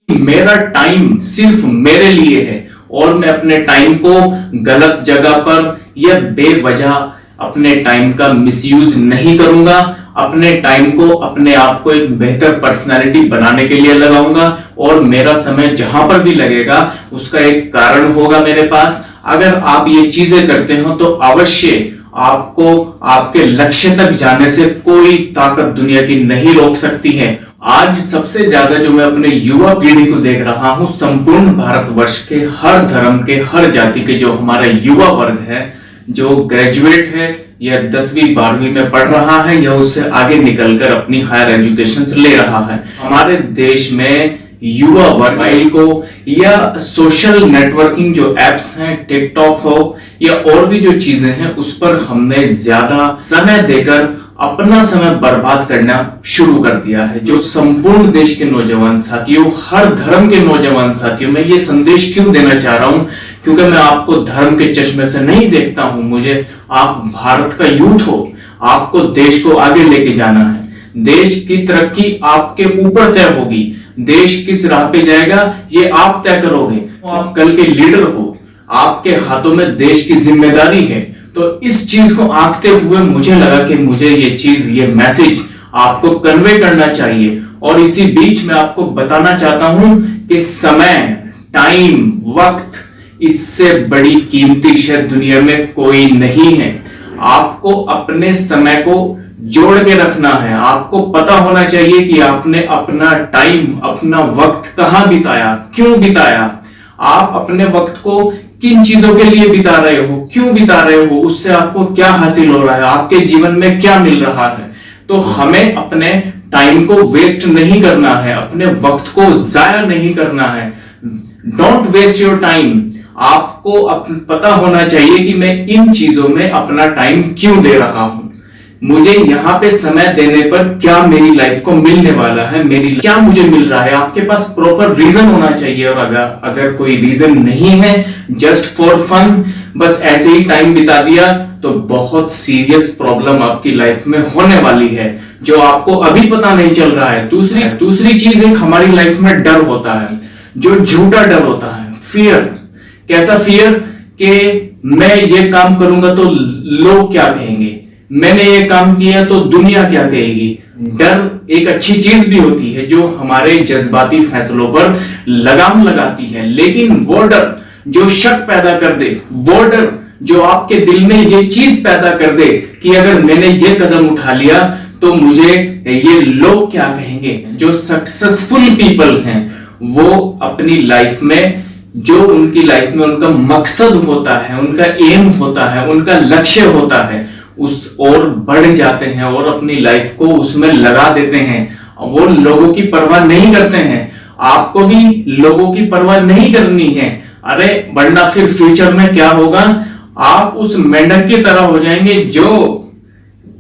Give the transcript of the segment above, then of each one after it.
मेरा टाइम सिर्फ मेरे लिए है और मैं अपने टाइम को गलत जगह पर या बेवजह अपने टाइम का मिसयूज नहीं करूंगा। अपने टाइम को अपने आप को एक बेहतर पर्सनालिटी बनाने के लिए लगाऊंगा और मेरा समय जहां पर भी लगेगा उसका एक कारण होगा मेरे पास। अगर आप ये चीजें करते हो तो अवश्य आपको आपके लक्ष्य तक जाने से कोई ताकत दुनिया की नहीं रोक सकती है। आज सबसे ज्यादा जो मैं अपने युवा पीढ़ी को देख रहा हूं, संपूर्ण भारतवर्ष के हर धर्म के हर जाति के जो हमारा युवा वर्ग है, जो ग्रेजुएट है या 10वीं 12वीं में पढ़ रहा है या उससे आगे निकलकर अपनी हायर एजुकेशन ले रहा है, हमारे देश में युवा वर्ग मोबाइल को या सोशल नेटवर्किंग जो एप्स हैं, टिकटॉक हो या और भी जो चीजें हैं, उस पर हमने ज्यादा समय देकर अपना समय बर्बाद करना शुरू कर दिया है। जो संपूर्ण देश के नौजवान साथियों, हर धर्म के नौजवान साथियों, मैं ये संदेश क्यों देना चाह रहा हूं, क्योंकि मैं आपको धर्म के चश्मे से नहीं देखता हूं। मुझे आप भारत का यूथ हो, आपको देश को आगे लेके जाना है। देश की तरक्की आपके ऊपर तय होगी। देश किस राह पे जाएगा ये आप तय करोगे। आप कल के लीडर हो, आपके हाथों में देश की जिम्मेदारी है। तो इस चीज को आंकते हुए मुझे लगा कि मुझे ये मैसेज आपको कन्वे करना चाहिए। और इसी बीच मैं आपको बताना चाहता हूं कि समय, टाइम, वक्त, इससे बड़ी कीमती शय दुनिया में कोई नहीं है। आपको अपने समय को जोड़ के रखना है। आपको पता होना चाहिए कि आपने अपना टाइम, अपना वक्त कहां बिताया, क्यों बिताया, आप अपने वक्त को किन चीजों के लिए बिता रहे हो, क्यों बिता रहे हो, उससे आपको क्या हासिल हो रहा है, आपके जीवन में क्या मिल रहा है। तो हमें अपने टाइम को वेस्ट नहीं करना है, अपने वक्त को जाया नहीं करना है। Don't waste your time. आपको पता होना चाहिए कि मैं इन चीजों में अपना टाइम क्यों दे रहा हूं, मुझे यहां पे समय देने पर क्या मेरी लाइफ को मिलने वाला है, मेरी क्या मुझे मिल रहा है। आपके पास प्रॉपर रीजन होना चाहिए। और अगर कोई रीजन नहीं है, जस्ट फॉर फन, बस ऐसे ही टाइम बिता दिया, तो बहुत सीरियस प्रॉब्लम आपकी लाइफ में होने वाली है, जो आपको अभी पता नहीं चल रहा है। दूसरी चीज, एक हमारी लाइफ में डर होता है, जो झूठा डर होता है, फियर। कैसा फियर? कि मैं ये काम करूंगा तो लोग क्या कहेंगे, मैंने ये काम किया तो दुनिया क्या कहेगी। डर एक अच्छी चीज भी होती है जो हमारे जज्बाती फैसलों पर लगाम लगाती है, लेकिन वो डर जो शक पैदा कर दे, वो डर जो आपके दिल में ये चीज पैदा कर दे कि अगर मैंने ये कदम उठा लिया तो मुझे ये लोग क्या कहेंगे। जो सक्सेसफुल पीपल हैं वो अपनी लाइफ में, जो उनकी लाइफ में उनका मकसद होता है, उनका एम होता है, उनका लक्ष्य होता है, उस और बढ़ जाते हैं और अपनी लाइफ को उसमें लगा देते हैं। वो लोगों की परवाह नहीं करते हैं। आपको भी लोगों की परवाह नहीं करनी है। अरे वरना फिर फ्यूचर में क्या होगा, आप उस मेंढक की तरह हो जाएंगे जो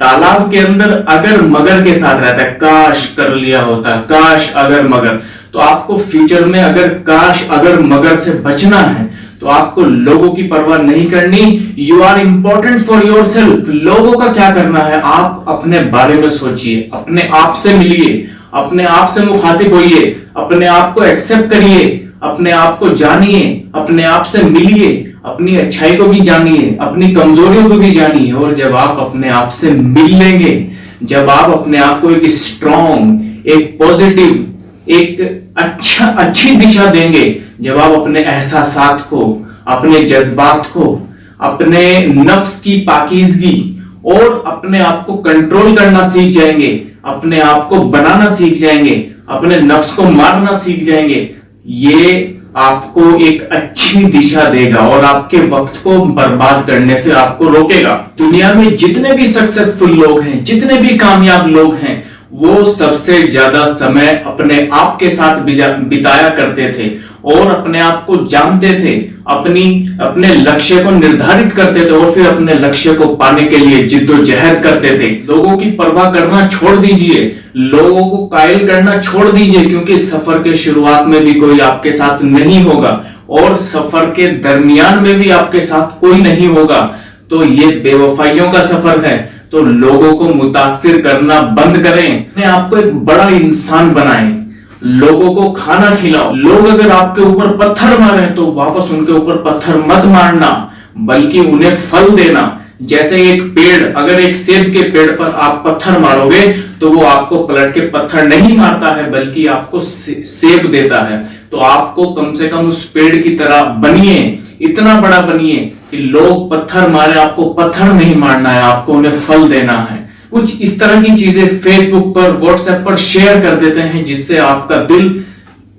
तालाब के अंदर अगर मगर के साथ रहता है। काश कर लिया होता, काश अगर मगर। तो आपको फ्यूचर में अगर काश अगर मगर से बचना है तो आपको लोगों की परवाह नहीं करनी। You are important for yourself. लोगों का क्या करना है, आप अपने बारे में सोचिए, अपने आप से मिलिए, अपने आप से मुखातिब होइए, अपने आप को एक्सेप्ट करिए, अपने आप को जानिए, अपने आप से मिलिए, अपनी अच्छाई को भी जानिए, अपनी कमजोरियों को भी जानिए। और जब आप अपने आप से मिल लेंगे, जब आप अपने आप को एक स्ट्रॉन्ग, एक पॉजिटिव, एक अच्छी दिशा देंगे, जब आप अपने एहसासात को, अपने जज्बात को, अपने नफ्स की पाकीज़गी और अपने आप को कंट्रोल करना सीख जाएंगे, अपने आप को बनाना सीख जाएंगे, अपने नफ्स को मारना सीख जाएंगे, ये आपको एक अच्छी दिशा देगा और आपके वक्त को बर्बाद करने से आपको रोकेगा। दुनिया में जितने भी सक्सेसफुल लोग हैं, जितने भी कामयाब लोग हैं, वो सबसे ज्यादा समय अपने आप के साथ बिताया करते थे और अपने आप को जानते थे, अपने लक्ष्य को निर्धारित करते थे और फिर अपने लक्ष्य को पाने के लिए जिद्दोजहद करते थे। लोगों की परवाह करना छोड़ दीजिए, लोगों को कायल करना छोड़ दीजिए, क्योंकि सफर के शुरुआत में भी कोई आपके साथ नहीं होगा और सफर के दरमियान में भी आपके साथ कोई नहीं होगा। तो ये बेवफाइयों का सफर है। तो लोगों को मुतासिर करना बंद करें, अपने आप को एक बड़ा इंसान बनाएं, लोगों को खाना खिलाओ। लोग अगर आपके ऊपर पत्थर मारे तो वापस उनके ऊपर पत्थर मत मारना, बल्कि उन्हें फल देना। जैसे एक पेड़, अगर एक सेब के पेड़ पर आप पत्थर मारोगे तो वो आपको पलट के पत्थर नहीं मारता है, बल्कि आपको सेब देता है। तो आपको कम से कम उस पेड़ की तरह बनिए, इतना बड़ा बनिए कि लोग पत्थर मारे, आपको पत्थर नहीं मारना है, आपको उन्हें फल देना है। कुछ इस तरह की चीजें फेसबुक पर, व्हाट्सएप पर शेयर कर देते हैं जिससे आपका दिल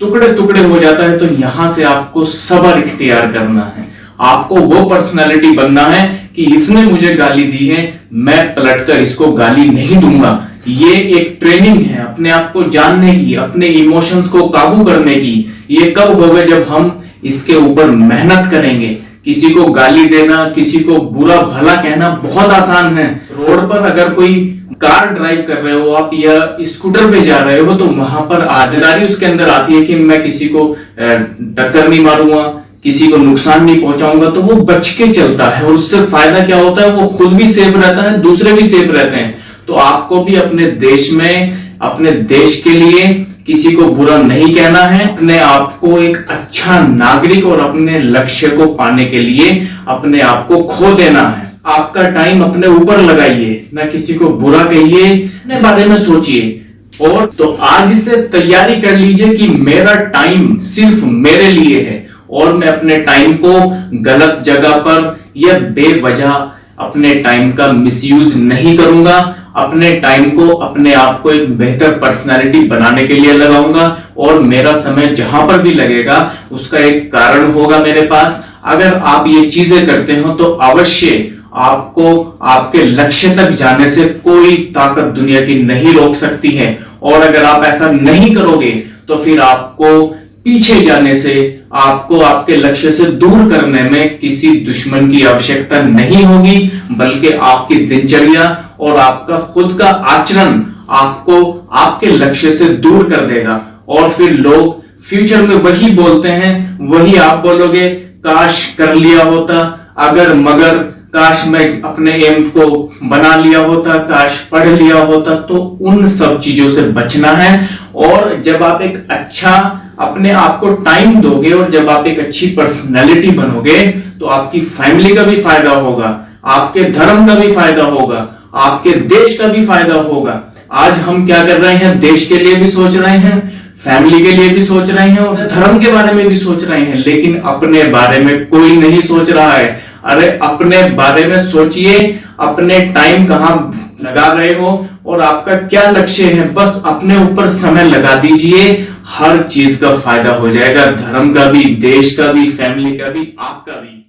टुकड़े टुकड़े हो जाता है। तो यहां से आपको सब्र इख्तियार करना है। आपको वो पर्सनालिटी बनना है कि इसने मुझे गाली दी है, मैं पलटकर इसको गाली नहीं दूंगा। ये एक ट्रेनिंग है अपने आप को जानने की, अपने इमोशंस को काबू करने की। ये कब होगा? जब हम इसके ऊपर मेहनत करेंगे। किसी को गाली देना, किसी को बुरा भला कहना बहुत आसान है। रोड पर अगर कोई कार ड्राइव कर रहे हो आप या स्कूटर पे जा रहे हो तो वहां पर आदतदारी उसके अंदर आती है कि मैं किसी को टक्कर नहीं मारूंगा, किसी को नुकसान नहीं पहुंचाऊंगा, तो वो बच के चलता है। और उससे फायदा क्या होता है? वो खुद भी सेफ रहता है, दूसरे भी सेफ रहते हैं। तो आपको भी अपने देश में, अपने देश के लिए किसी को बुरा नहीं कहना है। अपने आप को एक अच्छा नागरिक और अपने लक्ष्य को पाने के लिए अपने आप को खो देना है। आपका टाइम अपने ऊपर लगाइए, ना किसी को बुरा कहिए, अपने बारे में सोचिए। और तो आज से तैयारी कर लीजिए कि मेरा टाइम सिर्फ मेरे लिए है और मैं अपने टाइम को गलत जगह पर या बेवजह अपने टाइम का मिसयूज नहीं करूंगा। अपने टाइम को, अपने आप को एक बेहतर पर्सनालिटी बनाने के लिए लगाऊंगा और मेरा समय जहां पर भी लगेगा उसका एक कारण होगा मेरे पास। अगर आप ये चीजें करते हो तो अवश्य आपको आपके लक्ष्य तक जाने से कोई ताकत दुनिया की नहीं रोक सकती है। और अगर आप ऐसा नहीं करोगे तो फिर आपको पीछे जाने से, आपको आपके लक्ष्य से दूर करने में किसी दुश्मन की आवश्यकता नहीं होगी, बल्कि आपकी दिनचर्या और आपका खुद का आचरण आपको आपके लक्ष्य से दूर कर देगा। और फिर लोग फ्यूचर में वही बोलते हैं, वही आप बोलोगे, काश कर लिया होता, अगर मगर, काश मैं अपने एम को बना लिया होता, काश पढ़ लिया होता। तो उन सब चीजों से बचना है। और जब आप एक अच्छा अपने आप को टाइम दोगे और जब आप एक अच्छी पर्सनैलिटी बनोगे तो आपकी फैमिली का भी फायदा होगा, आपके धर्म का भी फायदा होगा, आपके देश का भी फायदा होगा। आज हम क्या कर रहे हैं? देश के लिए भी सोच रहे हैं, फैमिली के लिए भी सोच रहे हैं और धर्म के बारे में भी सोच रहे हैं, लेकिन अपने बारे में कोई नहीं सोच रहा है। अरे अपने बारे में सोचिए, अपने टाइम कहां लगा रहे हो और आपका क्या लक्ष्य है। बस अपने ऊपर समय लगा दीजिए, हर चीज का फायदा हो जाएगा, धर्म का भी, देश का भी, फैमिली का भी, आपका भी।